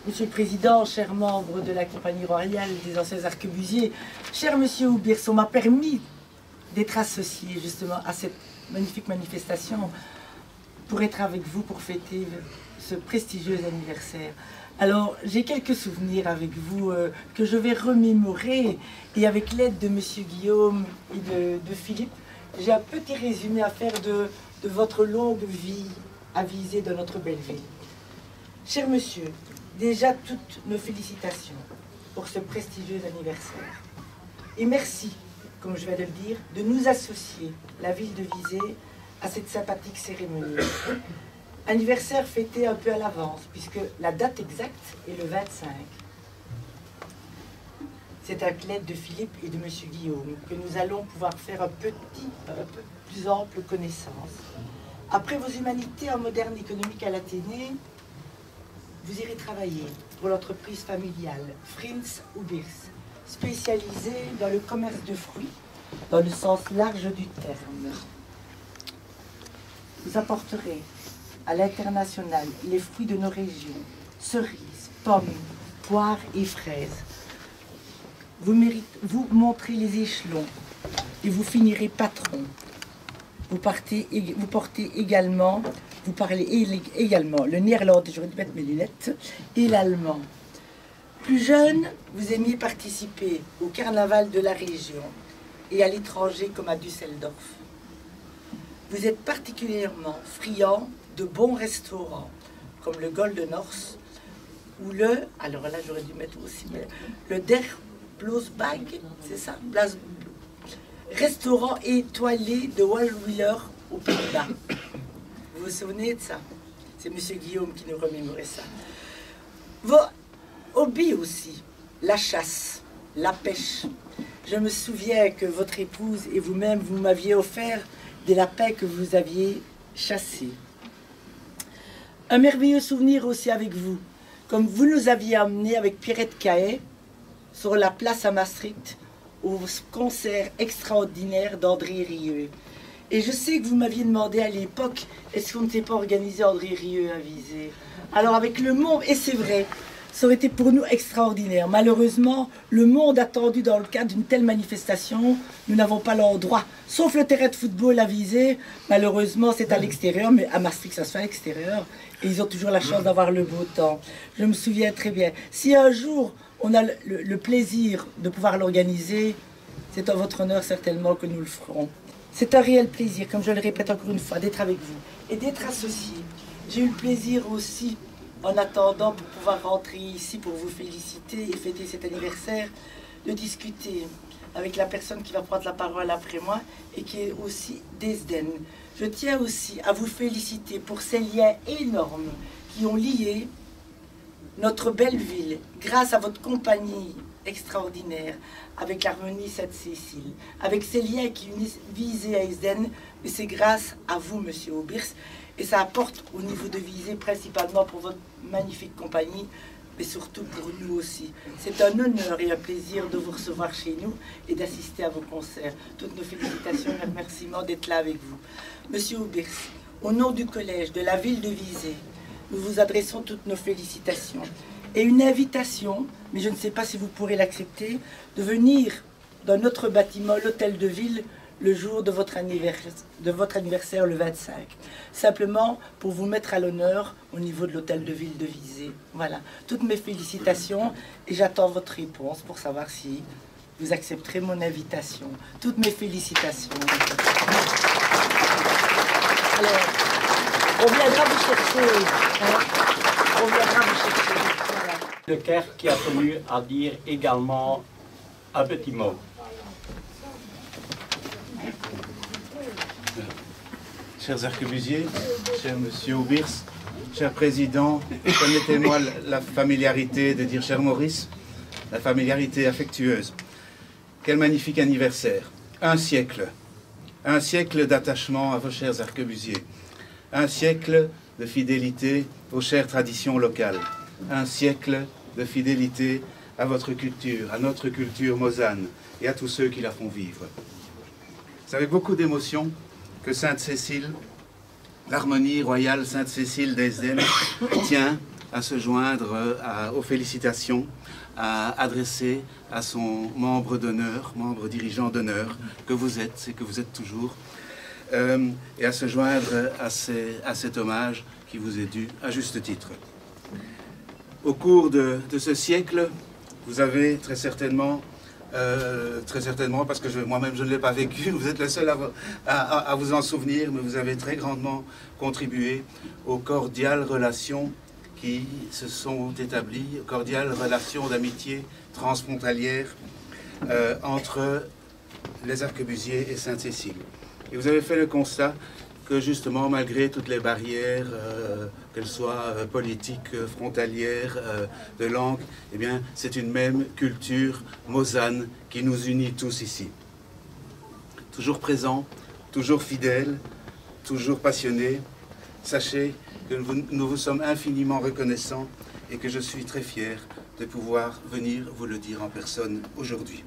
Monsieur le Président, chers membres de la Compagnie royale des anciens arquebusiers, cher Monsieur Aubirs, on m'a permis d'être associé justement à cette magnifique manifestation pour être avec vous pour fêter ce prestigieux anniversaire. Alors, j'ai quelques souvenirs avec vous que je vais remémorer et avec l'aide de Monsieur Guillaume et de Philippe, j'ai un petit résumé à faire de votre longue vie avisée dans notre belle ville. Cher monsieur, déjà toutes nos félicitations pour ce prestigieux anniversaire. Et merci, comme je viens de le dire, de nous associer, la ville de Visé, à cette sympathique cérémonie. Anniversaire fêté un peu à l'avance, puisque la date exacte est le 25. C'est avec l'aide de Philippe et de monsieur Guillaume que nous allons pouvoir faire un peu plus ample connaissance. Après vos humanités en moderne économique à l'Athénée, vous irez travailler pour l'entreprise familiale Frins Aubirs, spécialisée dans le commerce de fruits, dans le sens large du terme. Vous apporterez à l'international les fruits de nos régions, cerises, pommes, poires et fraises. Vous montrez les échelons et vous finirez patron. Vous parlez également le néerlandais, j'aurais dû mettre mes lunettes, et l'allemand. Plus jeune, vous aimiez participer au carnaval de la région et à l'étranger comme à Düsseldorf. Vous êtes particulièrement friand de bons restaurants comme le Golden Horse ou alors là j'aurais dû mettre aussi, le Der Bloosbag, c'est ça, restaurant étoilé de Walwiller aux Pays-Bas. Vous vous souvenez de ça? C'est monsieur Guillaume qui nous remémorait ça. Vos hobbies aussi, la chasse, la pêche. Je me souviens que votre épouse et vous-même, vous m'aviez offert des lapins que vous aviez chassés. Un merveilleux souvenir aussi avec vous, comme vous nous aviez amené avec Pierrette Cahet sur la place à Maastricht, au concert extraordinaire d'André Rieu. Et je sais que vous m'aviez demandé à l'époque, est-ce qu'on ne s'est pas organisé André Rieu à Visé? Alors avec le monde, et c'est vrai, ça aurait été pour nous extraordinaire. Malheureusement, le monde attendu dans le cadre d'une telle manifestation, nous n'avons pas l'endroit. Sauf le terrain de football à Visé, malheureusement c'est à l'extérieur, mais à Maastricht ça se fait à l'extérieur. Et ils ont toujours la chance d'avoir le beau temps. Je me souviens très bien. Si un jour on a le plaisir de pouvoir l'organiser, c'est en votre honneur certainement que nous le ferons. C'est un réel plaisir, comme je le répète encore une fois, d'être avec vous et d'être associé. J'ai eu le plaisir aussi, en attendant pour pouvoir rentrer ici pour vous féliciter et fêter cet anniversaire, de discuter avec la personne qui va prendre la parole après moi et qui est aussi d'Esden. Je tiens aussi à vous féliciter pour ces liens énormes qui ont lié notre belle ville, grâce à votre compagnie extraordinaire, avec l'Harmonie Sainte-Cécile, avec ces liens qui unissent Visé à Esden, mais c'est grâce à vous, monsieur Aubirs, et ça apporte au niveau de Visé, principalement pour votre magnifique compagnie, mais surtout pour nous aussi. C'est un honneur et un plaisir de vous recevoir chez nous et d'assister à vos concerts. Toutes nos félicitations et remerciements d'être là avec vous. Monsieur Aubirs, au nom du collège de la ville de Visé, nous vous adressons toutes nos félicitations et une invitation, mais je ne sais pas si vous pourrez l'accepter, de venir dans notre bâtiment, l'hôtel de ville, le jour de votre anniversaire, le 25. Simplement pour vous mettre à l'honneur au niveau de l'hôtel de ville de Visé. Voilà, toutes mes félicitations et j'attends votre réponse pour savoir si vous accepterez mon invitation. Toutes mes félicitations. Alors, on viendra vous chercher. Hein? On viendra vous chercher. Voilà. Le Caire qui a tenu à dire également un petit mot. Chers arquebusiers, cher monsieur Aubirs, cher président, permettez-moi la familiarité de dire cher Maurice, la familiarité affectueuse. Quel magnifique anniversaire. Un siècle d'attachement à vos chers arquebusiers. Un siècle de fidélité aux chères traditions locales. Un siècle de fidélité à votre culture, à notre culture mosane et à tous ceux qui la font vivre. C'est avec beaucoup d'émotion que Sainte-Cécile, l'harmonie royale Sainte-Cécile d'Esden, tient à se joindre aux félicitations adressées à son membre d'honneur, membre dirigeant d'honneur que vous êtes et que vous êtes toujours, et à se joindre à cet hommage qui vous est dû à juste titre. Au cours de ce siècle, vous avez très certainement, parce que moi-même je ne l'ai pas vécu, vous êtes le seul à vous en souvenir, mais vous avez très grandement contribué aux cordiales relations qui se sont établies, aux cordiales relations d'amitié transfrontalière entre les Arquebusiers et Sainte-Cécile. Et vous avez fait le constat que justement, malgré toutes les barrières, qu'elles soient politiques, frontalières, de langue, eh bien, c'est une même culture mosane qui nous unit tous ici. Toujours présent, toujours fidèle, toujours passionné. Sachez que nous vous sommes infiniment reconnaissants et que je suis très fier de pouvoir venir vous le dire en personne aujourd'hui.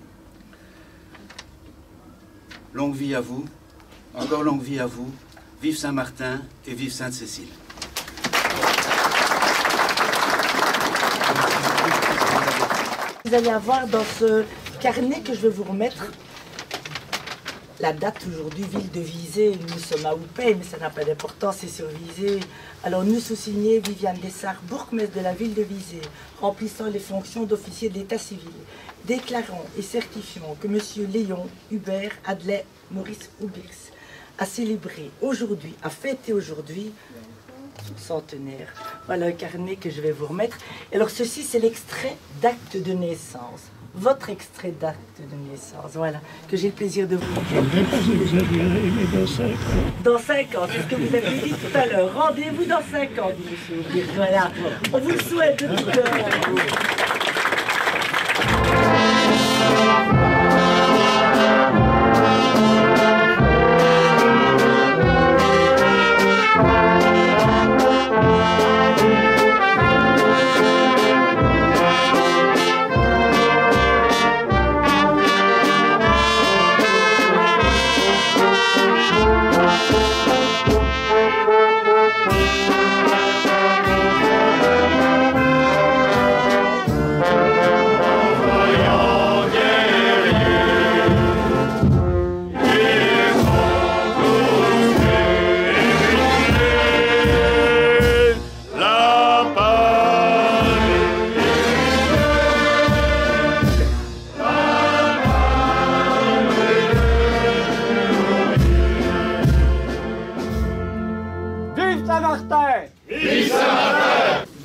Longue vie à vous, encore longue vie à vous. Vive Saint-Martin et vive Sainte-Cécile. Vous allez avoir dans ce carnet que je vais vous remettre la date aujourd'hui, ville de Visé. Nous sommes à Oupey, mais ça n'a pas d'importance, c'est sur Visé. Alors nous sous-signés Viviane Dessart, bourgmestre de la ville de Visé, remplissant les fonctions d'officier de l'état civil, déclarant et certifiant que M. Léon Hubert Adlet Maurice Oubirs a célébré aujourd'hui, a fêté aujourd'hui son centenaire. Voilà un carnet que je vais vous remettre. Et alors ceci, c'est l'extrait d'acte de naissance. Votre extrait d'acte de naissance, voilà, que j'ai le plaisir de vous lire. Dans 5 ans, c'est ce que vous avez dit tout à l'heure. Rendez-vous dans 5 ans, dit M. Oubirs. Voilà, on vous le souhaite de tout cœur.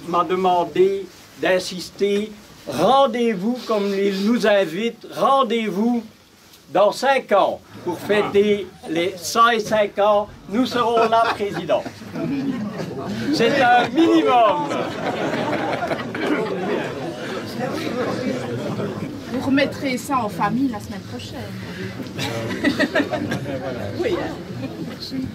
M'a demandé d'insister, rendez-vous comme il nous invite, rendez-vous dans 5 ans pour fêter les 105 ans. Nous serons là, président. C'est un minimum. Vous remettrez ça en famille la semaine prochaine. Oui. Merci.